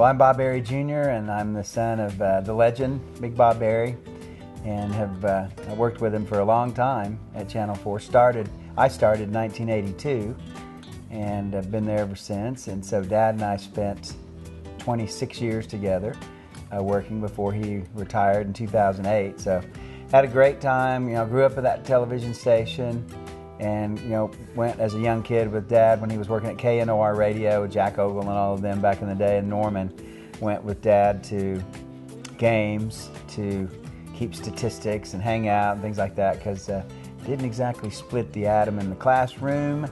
Well, I'm Bob Berry Jr., and I'm the son of the legend, Big Bob Berry, and have worked with him for a long time at Channel 4. I started in 1982, and have been there ever since. And so Dad and I spent 26 years together working before he retired in 2008. So had a great time. Grew up at that television station, and went as a young kid with Dad when he was working at KNOR Radio with Jack Ogle and all of them back in the day in Norman. Went with Dad to games to keep statistics and hang out and things like that, because didn't exactly split the atom in the classroom.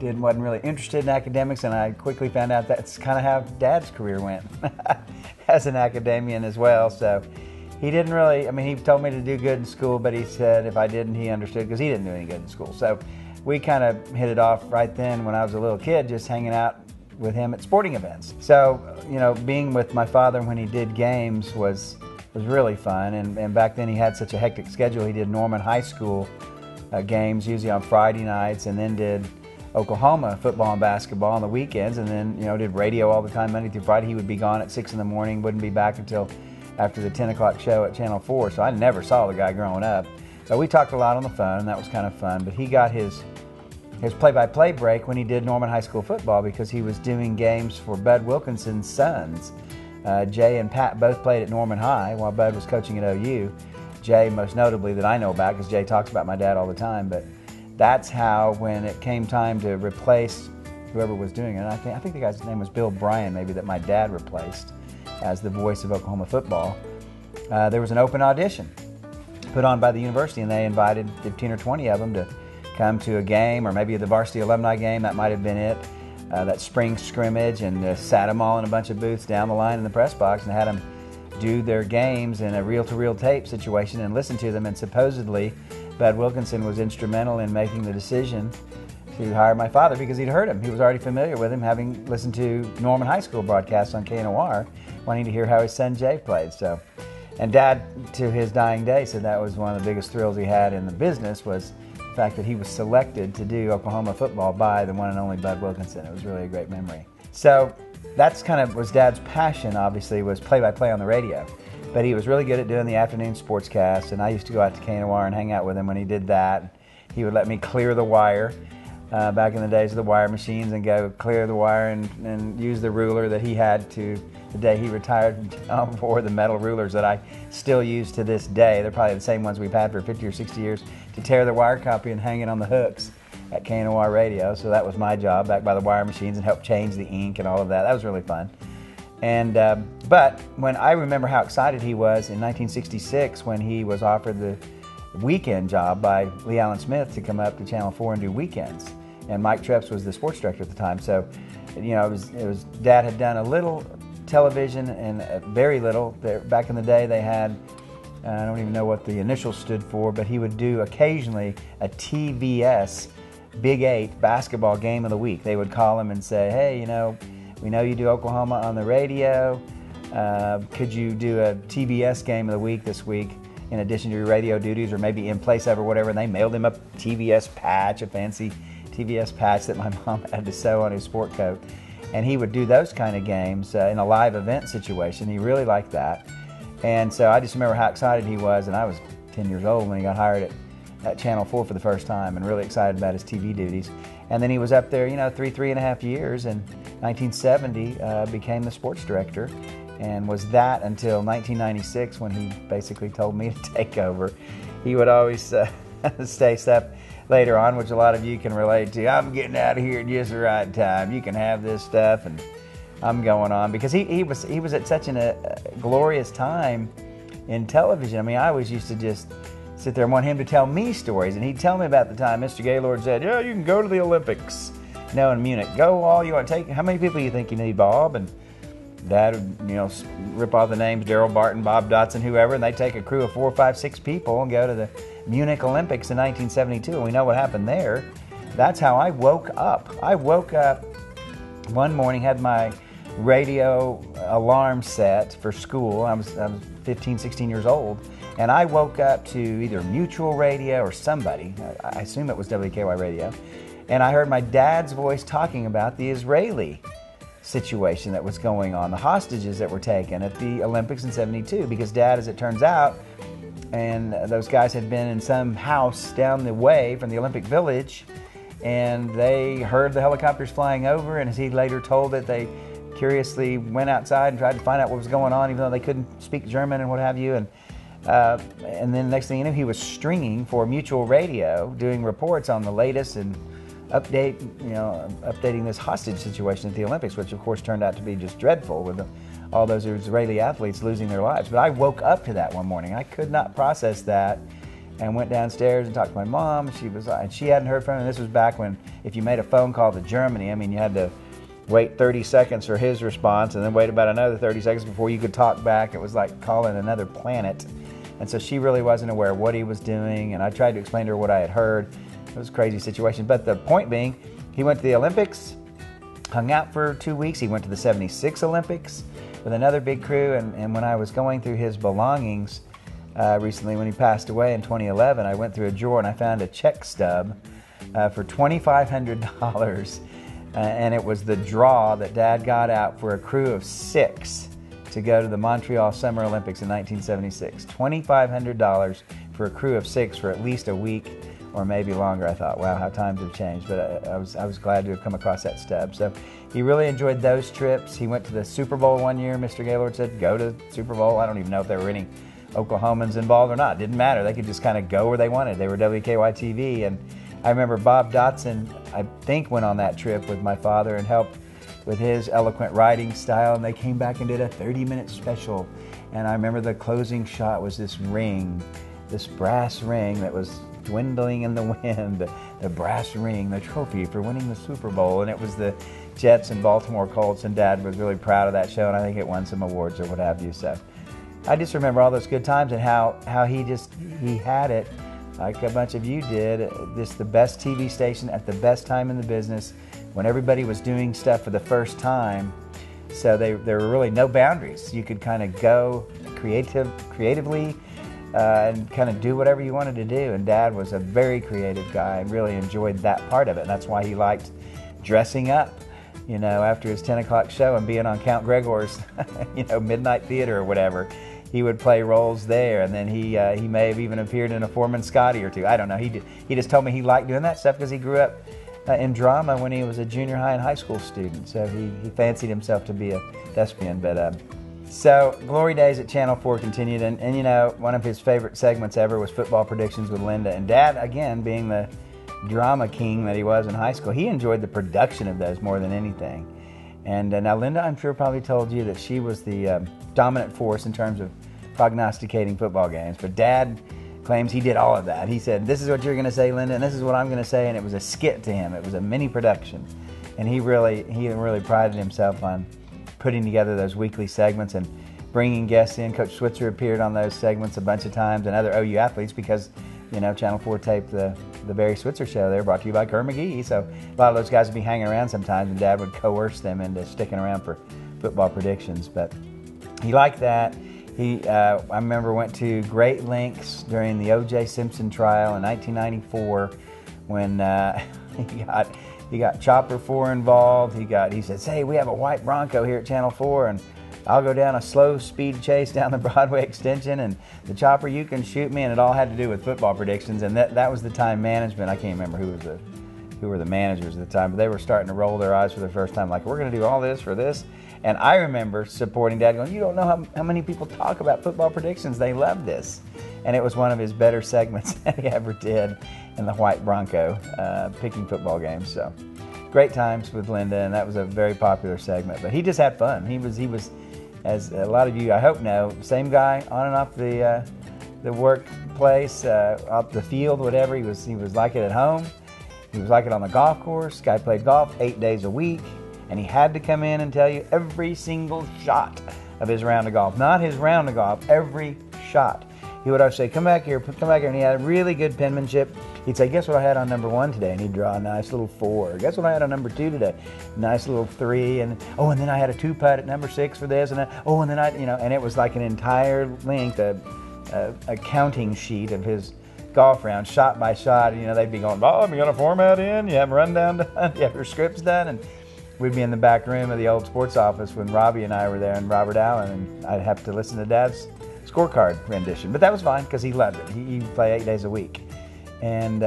Wasn't really interested in academics, and I quickly found out that's kind of how Dad's career went as an academician as well. So he didn't really, he told me to do good in school, but he said if I didn't, he understood, because he didn't do any good in school. So we kind of hit it off right then when I was a little kid, just hanging out with him at sporting events. So, being with my father when he did games was really fun. And back then he had such a hectic schedule. He did Norman High School games usually on Friday nights, and then did Oklahoma football and basketball on the weekends, and then did radio all the time Monday through Friday. He would be gone at 6 in the morning, wouldn't be back until after the 10 o'clock show at Channel 4. So I never saw the guy growing up. But we talked a lot on the phone, and that was kind of fun. But he got his play-by-play break when he did Norman High School football, because he was doing games for Bud Wilkinson's sons. Jay and Pat both played at Norman High while Bud was coaching at OU. Jay, most notably, that I know about, because Jay talks about my dad all the time. But that's how, when it came time to replace whoever was doing it, I think the guy's name was Bill Bryan, maybe, that my dad replaced as the voice of Oklahoma football, there was an open audition put on by the university, and they invited 15 or 20 of them to come to a game, or maybe the varsity alumni game. That might have been it, that spring scrimmage, and sat them all in a bunch of booths down the line in the press box and had them do their games in a reel-to-reel tape situation and listen to them. And supposedly Bud Wilkinson was instrumental in making the decision to hire my father, because he'd heard him. He was already familiar with him, having listened to Norman High School broadcasts on KNOR, wanting to hear how his son Jay played. So, and Dad, to his dying day, said that was one of the biggest thrills he had in the business, was the fact that he was selected to do Oklahoma football by the one and only Bud Wilkinson. It was really a great memory. So that's kind of was Dad's passion, obviously, was play-by-play on the radio. But he was really good at doing the afternoon sportscast, and I used to go out to KNOR and hang out with him when he did that. He would let me clear the wire, back in the days of the wire machines, and go clear the wire and use the ruler that he had to the day he retired for the metal rulers that I still use to this day. They're probably the same ones we've had for 50 or 60 years, to tear the wire copy and hang it on the hooks at KNOR Radio. So that was my job, back by the wire machines, and help change the ink and all of that. That was really fun. And but when I remember how excited he was in 1966 when he was offered the weekend job by Lee Allen Smith to come up to Channel 4 and do weekends. And Mike Treps was the sports director at the time. So, it was Dad had done a little television and very little. Back in the day, they had, I don't even know what the initials stood for, but he would do occasionally a TVS Big 8 basketball game of the week. They would call him and say, hey, we know you do Oklahoma on the radio. Could you do a TBS game of the week this week in addition to your radio duties, or maybe in place of, or whatever? And they mailed him a TBS patch, a fancy TBS patch that my mom had to sew on his sport coat. And he would do those kind of games in a live event situation. He really liked that. And so I just remember how excited he was, and I was 10 years old when he got hired at Channel 4 for the first time, and really excited about his TV duties. And then he was up there, 3.5 years, and 1970 became the sports director, and was that until 1996, when he basically told me to take over. He would always say stuff later on, which a lot of you can relate to. I'm getting out of here at just the right time. You can have this stuff, and I'm going on, because he was at such a glorious time in television. I always used to just sit there and want him to tell me stories, and he'd tell me about the time Mr. Gaylord said, yeah, you can go to the Olympics, in Munich. Go all you want. How many people you think you need, Bob? And Dad would, rip off the names, Daryl Barton, Bob Dotson, whoever, and they'd take a crew of 4, 5, 6 people and go to the Munich Olympics in 1972, and we know what happened there. That's how I woke up. I woke up one morning, had my radio alarm set for school. I was 15, 16 years old, and I woke up to either Mutual Radio or somebody, I assume it was WKY Radio, and I heard my dad's voice talking about the Israeli situation that was going on, the hostages that were taken at the Olympics in '72, because Dad, as it turns out, and those guys had been in some house down the way from the Olympic Village, and they heard the helicopters flying over, and as he later told it, they curiously went outside and tried to find out what was going on, even though they couldn't speak German and what have you. And then next thing you know, he was stringing for Mutual Radio, doing reports on the latest and updating this hostage situation at the Olympics, which of course turned out to be just dreadful with all those Israeli athletes losing their lives. But I woke up to that one morning. I could not process that, and went downstairs and talked to my mom. She hadn't heard from him. This was back when, if you made a phone call to Germany, I mean, you had to wait 30 seconds for his response, and then wait about another 30 seconds before you could talk back. It was like calling another planet. And so she really wasn't aware of what he was doing, and I tried to explain to her what I had heard. It was a crazy situation. But the point being, he went to the Olympics, hung out for 2 weeks. He went to the '76 Olympics with another big crew, and when I was going through his belongings recently, when he passed away in 2011, I went through a drawer and I found a check stub for $2,500, and it was the draw that Dad got out for a crew of 6 to go to the Montreal Summer Olympics in 1976. $2,500 for a crew of 6 for at least a week or maybe longer. I thought, wow, how times have changed. But I was glad to have come across that stub. So he really enjoyed those trips. He went to the Super Bowl one year. Mr. Gaylord said, go to Super Bowl. I don't even know if there were any Oklahomans involved or not. It didn't matter. They could just kind of go where they wanted. They were WKY-TV. And I remember Bob Dotson, I think, went on that trip with my father and helped with his eloquent writing style, and they came back and did a 30-minute special. And I remember the closing shot was this ring, this brass ring that was dwindling in the wind, the brass ring, the trophy for winning the Super Bowl. And it was the Jets and Baltimore Colts, and Dad was really proud of that show, and I think it won some awards or what have you. So I just remember all those good times and how he had it, like a bunch of you did, just the best TV station at the best time in the business, when everybody was doing stuff for the first time. So there were really no boundaries. You could kind of go creatively and kind of do whatever you wanted to do. And Dad was a very creative guy and really enjoyed that part of it. And that's why he liked dressing up, after his 10 o'clock show and being on Count Gregor's, Midnight Theater or whatever. He would play roles there, and then he may have even appeared in a Foreman Scotty or two. I don't know. He just told me he liked doing that stuff because he grew up in drama when he was a junior high and high school student. So he fancied himself to be a thespian. But so Glory Days at Channel 4 continued, and one of his favorite segments ever was Football Predictions with Linda. And Dad, again, being the drama king that he was in high school, he enjoyed the production of those more than anything. And now Linda, I'm sure, probably told you that she was the dominant force in terms of prognosticating football games. But Dad claims he did all of that. He said, this is what you're going to say, Linda, and this is what I'm going to say. And it was a skit to him. It was a mini production. And he really prided himself on putting together those weekly segments and bringing guests in. Coach Switzer appeared on those segments a bunch of times, and other OU athletes, because Channel 4 taped the Barry Switzer show there, brought to you by Kerr McGee. So a lot of those guys would be hanging around sometimes, and Dad would coerce them into sticking around for football predictions. But he liked that. I remember, went to great lengths during the O.J. Simpson trial in 1994 when he got Chopper 4 involved. He said, "Hey, we have a white Bronco here at Channel 4, and I'll go down a slow speed chase down the Broadway extension, and the Chopper, you can shoot me." And it all had to do with football predictions. And that was the time management. I can't remember who were the managers at the time, but they were starting to roll their eyes for the first time, like, we're going to do all this for this. And I remember supporting Dad, going, you don't know how many people talk about football predictions. They love this. And it was one of his better segments that he ever did in the white Bronco, picking football games. So great times with Linda, and that was a very popular segment. But he just had fun. He was, as a lot of you I hope know, same guy on and off the workplace, off the field, whatever. He was like it at home. He was like it on the golf course. Guy played golf 8 days a week. And he had to come in and tell you every single shot of his round of golf. Not his round of golf, every shot. He would always say, come back here. And he had really good penmanship. He'd say, guess what I had on number 1 today? And he'd draw a nice little 4. Guess what I had on number 2 today? Nice little 3. And then I had a 2-putt at number 6 for this. And then and it was like an entire length, a counting sheet of his golf round, shot by shot. They'd be going, Bob, you got a format in? You have a rundown done? You have your scripts done? And we'd be in the back room of the old sports office when Robbie and I were there, and Robert Allen, and I'd have to listen to Dad's scorecard rendition. But that was fine because he loved it. He would play 8 days a week. And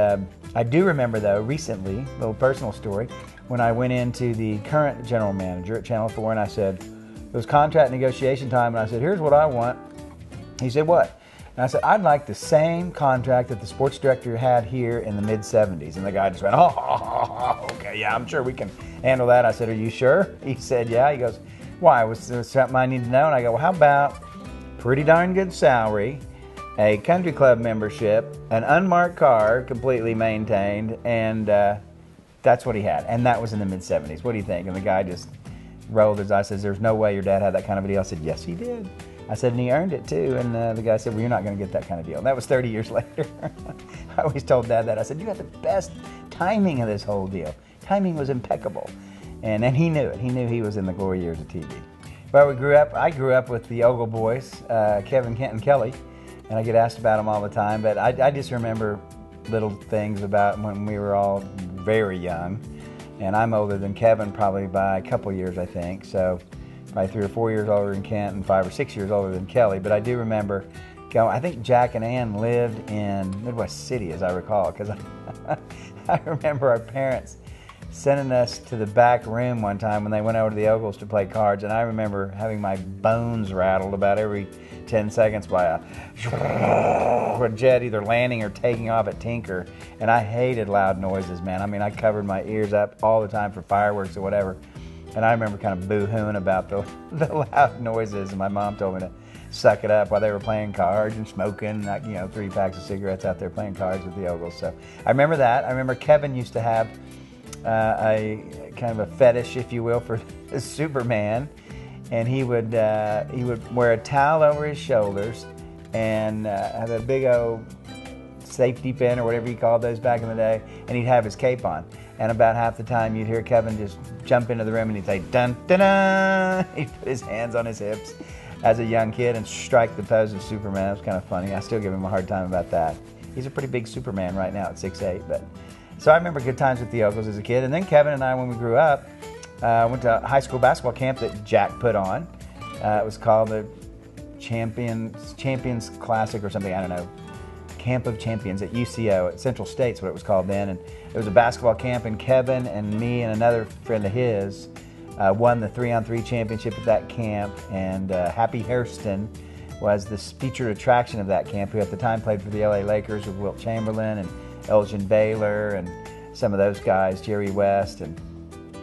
I do remember, though, recently, a little personal story, when I went into the current general manager at Channel 4, and I said, it was contract negotiation time, and I said, here's what I want. He said, what? And I said, I'd like the same contract that the sports director had here in the mid-'70s. And the guy just went, oh, okay, yeah, I'm sure we can handle that. I said, are you sure? He said, yeah. He goes, why? Was there something I need to know? And I go, well, how about pretty darn good salary, a country club membership, an unmarked car, completely maintained, and that's what he had. And that was in the mid-'70s. What do you think? And the guy just rolled his eyes, says, there's no way your dad had that kind of a deal. I said, yes, he did. I said, and he earned it too. And the guy said, well, you're not going to get that kind of deal. And that was 30 years later. I always told Dad that. I said, you got the best timing of this whole deal. Timing was impeccable. And he knew it. He knew he was in the glory years of TV. But I grew up with the Ogle boys, Kevin, Kent, and Kelly. And I get asked about them all the time. But I just remember little things about when we were all very young. And I'm older than Kevin probably by a couple years, I think. So probably 3 or 4 years older than Kent and 5 or 6 years older than Kelly. But I do remember going, I think Jack and Ann lived in Midwest City, as I recall, because I remember our parents sending us to the back room one time when they went over to the Ogles to play cards. And I remember having my bones rattled about every 10 seconds by a jet either landing or taking off at Tinker. And I hated loud noises, man. I mean, I covered my ears up all the time for fireworks or whatever. And I remember kind of boo-hooing about the loud noises, and my mom told me to suck it up while they were playing cards and smoking, 3 packs of cigarettes out there playing cards with the Ogles. So I remember that. I remember Kevin used to have a kind of a fetish, if you will, for Superman, and he would wear a towel over his shoulders and have a big old safety pin or whatever you called those back in the day, and he'd have his cape on. And about half the time you'd hear Kevin just jump into the room and he'd say, dun, dun, dun. He'd put his hands on his hips as a young kid and strike the pose of Superman. It was kind of funny. I still give him a hard time about that. He's a pretty big Superman right now at 6'8". But so I remember good times with the Ogles as a kid. And then Kevin and I, when we grew up, went to a high school basketball camp that Jack put on. It was called the Champions Classic or something, I don't know. Camp of Champions at UCO at Central State's what it was called then, and it was a basketball camp, and Kevin and me and another friend of his won the 3-on-3 championship at that camp, and Happy Hairston was the featured attraction of that camp, who at the time played for the LA Lakers with Wilt Chamberlain and Elgin Baylor and some of those guys, Jerry West, and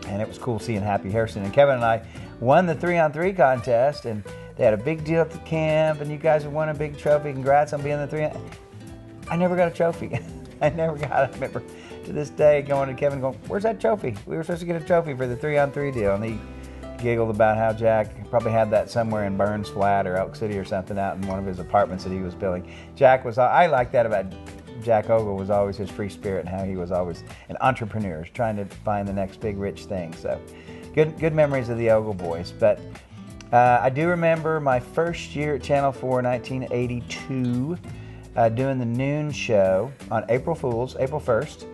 it was cool seeing Happy Hairston. And Kevin and I won the 3-on-3 contest, and they had a big deal at the camp, and you guys have won a big trophy. Congrats on being the 3. I never got a trophy. I never got it. I remember to this day going to Kevin going, where's that trophy? We were supposed to get a trophy for the 3-on-3 deal. And he giggled about how Jack probably had that somewhere in Burns Flat or Elk City or something out in one of his apartments that he was building. I like that about Jack Ogle, was always his free spirit and how he was always an entrepreneur, trying to find the next big rich thing. So good memories of the Ogle boys. But I do remember my first year at Channel 4, 1982, doing the noon show on April Fool's, April 1st,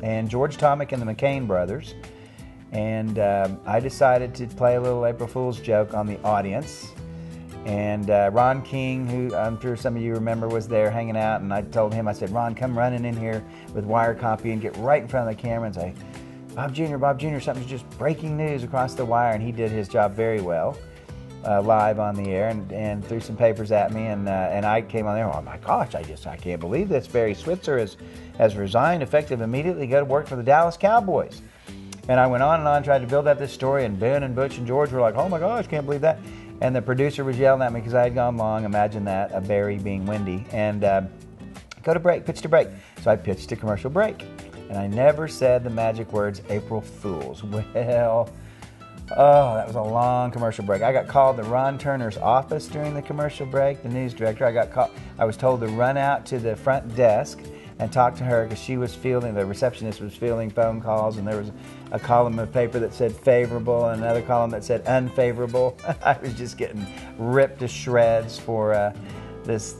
and George Tomic and the McCain brothers. And I decided to play a little April Fool's joke on the audience. And Ron King, who I'm sure some of you remember, was there hanging out. And I told him, I said, Ron, come running in here with wire copy and get right in front of the camera and say, Bob Jr., something's just breaking news across the wire. And he did his job very well. Live on the air and threw some papers at me, and I came on there. Oh my gosh, I can't believe this. Barry Switzer has resigned effective immediately. Go to work for the Dallas Cowboys. And I went on and on, tried to build up this story, and Ben and Butch and George were like, oh my gosh, can't believe that. And the producer was yelling at me because I had gone long. Imagine that, a Barry being windy. And go to break, pitch to break. So I pitched to commercial break, and I never said the magic words April Fools. Well, oh, that was a long commercial break. I got called to Ron Turner's office during the commercial break, the news director. I was told to run out to the front desk and talk to her because the receptionist was fielding phone calls, and there was a column of paper that said favorable and another column that said unfavorable. I was just getting ripped to shreds for this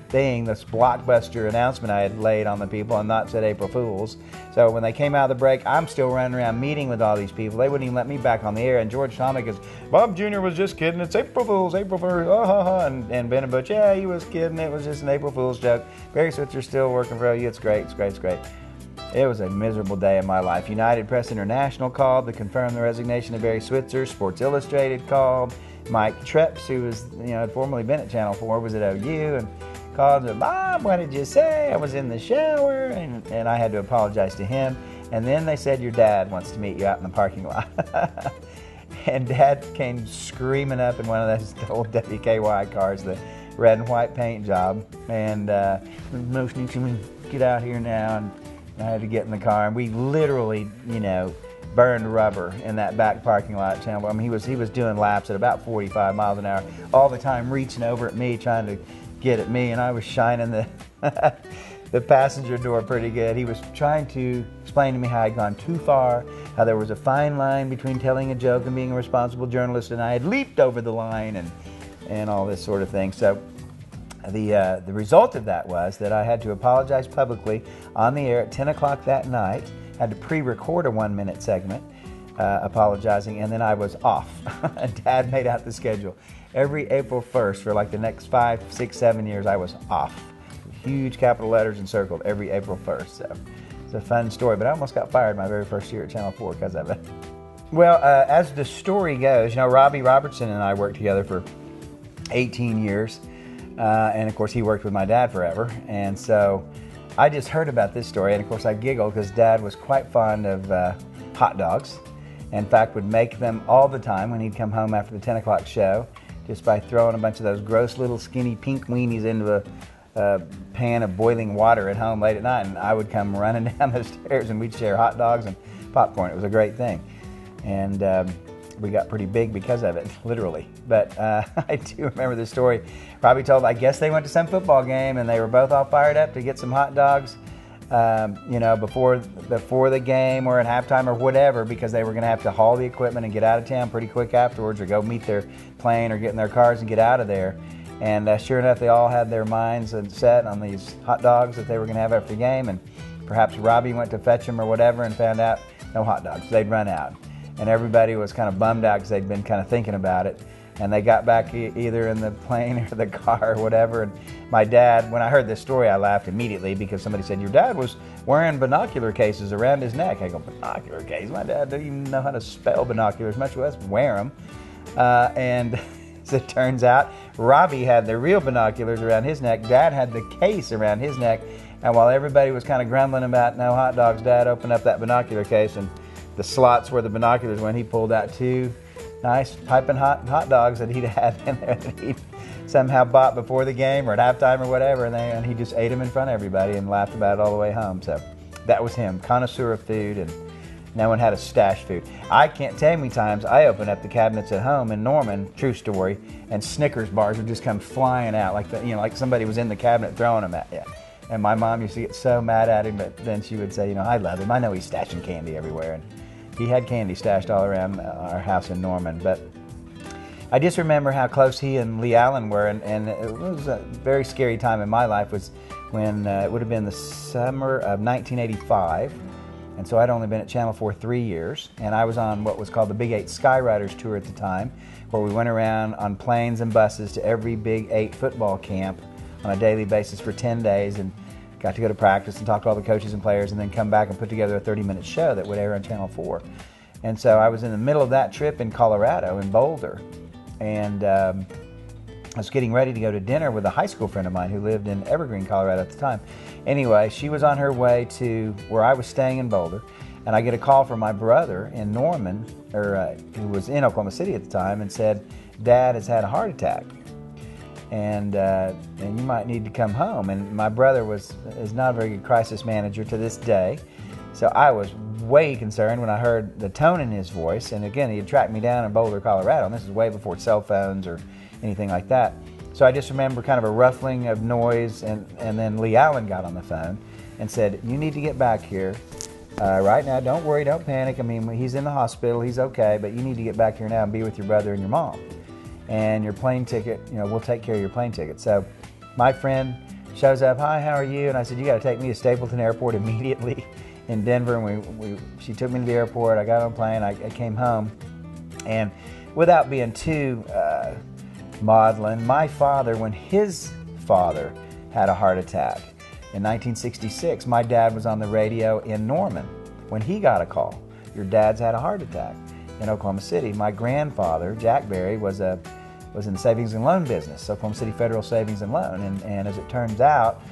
thing, this blockbuster announcement I had laid on the people and not said April Fools. So when they came out of the break, I'm still running around meeting with all these people. They wouldn't even let me back on the air. And George Tomic goes, Bob Jr. was just kidding. It's April Fools, April Fools, oh, ha, ha. And Ben and Butch, yeah, he was kidding. It was just an April Fool's joke. Barry Switzer's still working for you. It's great, it's great, it's great. It was a miserable day in my life. United Press International called to confirm the resignation of Barry Switzer. Sports Illustrated called. Mike Treps, who was, had formerly been at Channel 4, was at OU, and called and said, Bob, what did you say? I was in the shower, and I had to apologize to him. And then they said, your dad wants to meet you out in the parking lot. And Dad came screaming up in one of those old WKY cars, the red and white paint job, and motioning to me, get out here now. And I had to get in the car, and we literally, burned rubber in that back parking lot at Channel. I mean, he was doing laps at about 45 miles an hour all the time, reaching over at me, trying to get at me, and I was shining the the passenger door pretty good. He was trying to explain to me how I'd gone too far, how there was a fine line between telling a joke and being a responsible journalist, and I had leaped over the line and all this sort of thing. So the result of that was that I had to apologize publicly on the air at 10 o'clock that night. Had to pre-record a 1-minute segment apologizing, and then I was off. Dad made out the schedule. Every April 1st for like the next 5, 6, 7 years, I was off. Huge capital letters encircled every April 1st. So it's a fun story, but I almost got fired my very first year at Channel 4 because of it. Well, as the story goes, Robbie Robertson and I worked together for 18 years, and of course he worked with my dad forever, and so I just heard about this story, and of course I giggled because Dad was quite fond of hot dogs. In fact, would make them all the time when he'd come home after the 10 o'clock show, just by throwing a bunch of those gross little skinny pink weenies into a pan of boiling water at home late at night, and I would come running down the stairs and we'd share hot dogs and popcorn. It was a great thing. And we got pretty big because of it, literally. But I do remember this story. Robbie told, I guess they went to some football game and they were both all fired up to get some hot dogs, before the game or at halftime or whatever, because they were going to have to haul the equipment and get out of town pretty quick afterwards, or go meet their plane or get in their cars and get out of there. And sure enough, they all had their minds set on these hot dogs that they were going to have after the game. And perhaps Robbie went to fetch them or whatever and found out no hot dogs. They'd run out. And everybody was kind of bummed out because they'd been kind of thinking about it. And they got back either in the plane or the car or whatever. And my dad, when I heard this story, I laughed immediately because somebody said, your dad was wearing binocular cases around his neck. I go, binocular case? My dad didn't even know how to spell binoculars, much less wear them. And as it turns out, Robbie had the real binoculars around his neck. Dad had the case around his neck. And while everybody was kind of grumbling about no hot dogs, Dad opened up that binocular case, and the slots where the binoculars went, he pulled out 2 nice piping hot dogs that he'd had in there that he'd somehow bought before the game or at halftime or whatever, and he just ate them in front of everybody and laughed about it all the way home. So that was him, connoisseur of food, and no one had a stash food. I can't tell you how many times I opened up the cabinets at home in Norman, true story, and Snickers bars would just come flying out like somebody was in the cabinet throwing them at you. And my mom used to get so mad at him, but then she would say, I love him. I know he's stashing candy everywhere. And he had candy stashed all around our house in Norman. But I just remember how close he and Lee Allen were, and it was a very scary time in my life. Was when it would have been the summer of 1985, and so I'd only been at Channel 4 3 years, and I was on what was called the Big 8 Skyriders tour at the time, where we went around on planes and buses to every Big 8 football camp on a daily basis for 10 days, and got to go to practice and talk to all the coaches and players, and then come back and put together a 30-minute show that would air on Channel 4. And so I was in the middle of that trip in Colorado, in Boulder, and I was getting ready to go to dinner with a high school friend of mine who lived in Evergreen, Colorado at the time. Anyway, she was on her way to where I was staying in Boulder, and I get a call from my brother in Norman, who was in Oklahoma City at the time, and said, Dad has had a heart attack. And you might need to come home. And my brother is not a very good crisis manager to this day, so I was way concerned when I heard the tone in his voice. And again, he had tracked me down in Boulder, Colorado, and this is way before cell phones or anything like that. So I just remember kind of a ruffling of noise, and then Lee Allen got on the phone and said, you need to get back here right now. Don't worry, don't panic. I mean, he's in the hospital, he's okay, but you need to get back here now and be with your brother and your mom. And your plane ticket, we'll take care of your plane ticket. So my friend shows up, "Hi, how are you?" And I said, "You got to take me to Stapleton Airport immediately in Denver." And she took me to the airport. I got on a plane. I came home. And without being too maudlin, my father, when his father had a heart attack in 1966, my dad was on the radio in Norman when he got a call. "Your dad's had a heart attack," in Oklahoma City. My grandfather, Jack Berry, was in the savings and loan business, Oklahoma City Federal Savings and Loan. And as it turns out,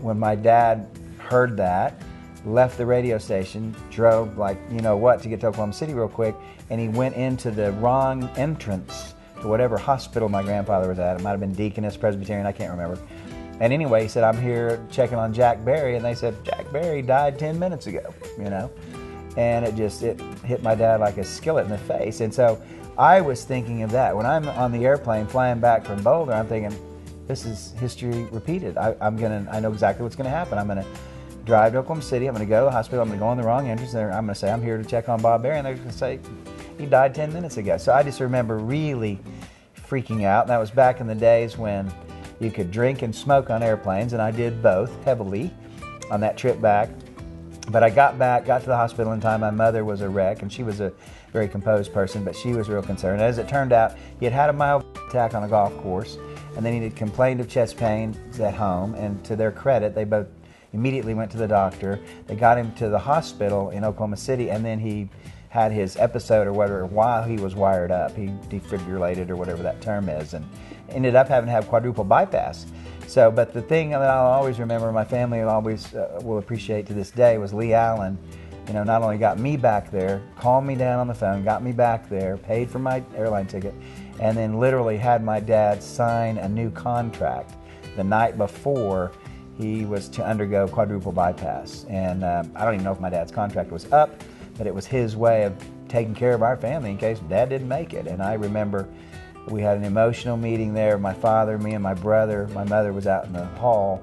when my dad heard that, left the radio station, drove like you know what to get to Oklahoma City real quick, and he went into the wrong entrance to whatever hospital my grandfather was at. It might have been Deaconess, Presbyterian, I can't remember. And anyway, he said, "I'm here checking on Jack Berry," and they said, "Jack Berry died 10 minutes ago," you know. And it hit my dad like a skillet in the face. And so I was thinking of that. When I'm on the airplane flying back from Boulder, I'm thinking, this is history repeated. I know exactly what's going to happen. I'm going to drive to Oklahoma City. I'm going to go to the hospital. I'm going to go on the wrong entrance. I'm going to say, "I'm here to check on Bob Berry." And they're going to say, "He died 10 minutes ago." So I just remember really freaking out. And that was back in the days when you could drink and smoke on airplanes. And I did both heavily on that trip back. But I got to the hospital in time. My mother was a wreck, and she was a very composed person, but she was real concerned. As it turned out, he had had a mild attack on a golf course, and then he had complained of chest pains at home. And to their credit, they both immediately went to the doctor. They got him to the hospital in Oklahoma City, and then he had his episode or whatever while he was wired up. He defibrillated or whatever that term is, and ended up having to have quadruple bypass. So, but the thing that I'll always remember, my family will always will appreciate to this day, was Lee Allen. You know, not only got me back there, calmed me down on the phone, got me back there, paid for my airline ticket, and then literally had my dad sign a new contract the night before he was to undergo quadruple bypass. And I don't even know if my dad's contract was up, but it was his way of taking care of our family in case Dad didn't make it. And I remember we had an emotional meeting there. My father, me, and my brother. My mother was out in the hall.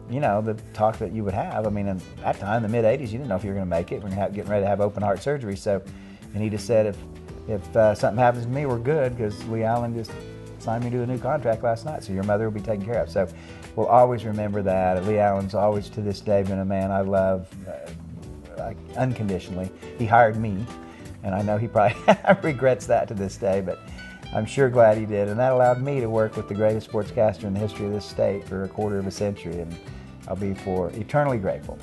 You know, the talk that you would have. I mean, in that time, the mid-'80s, you didn't know if you were going to make it. We're getting ready to have open heart surgery. So, and he just said, if something happens to me, we're good, because Lee Allen just signed me to a new contract last night. So your mother will be taken care of. So we'll always remember that. Lee Allen's always to this day been a man I love unconditionally. He hired me, and I know he probably regrets that to this day, but I'm sure glad he did. And that allowed me to work with the greatest sportscaster in the history of this state for a quarter of a century, and I'll be eternally grateful.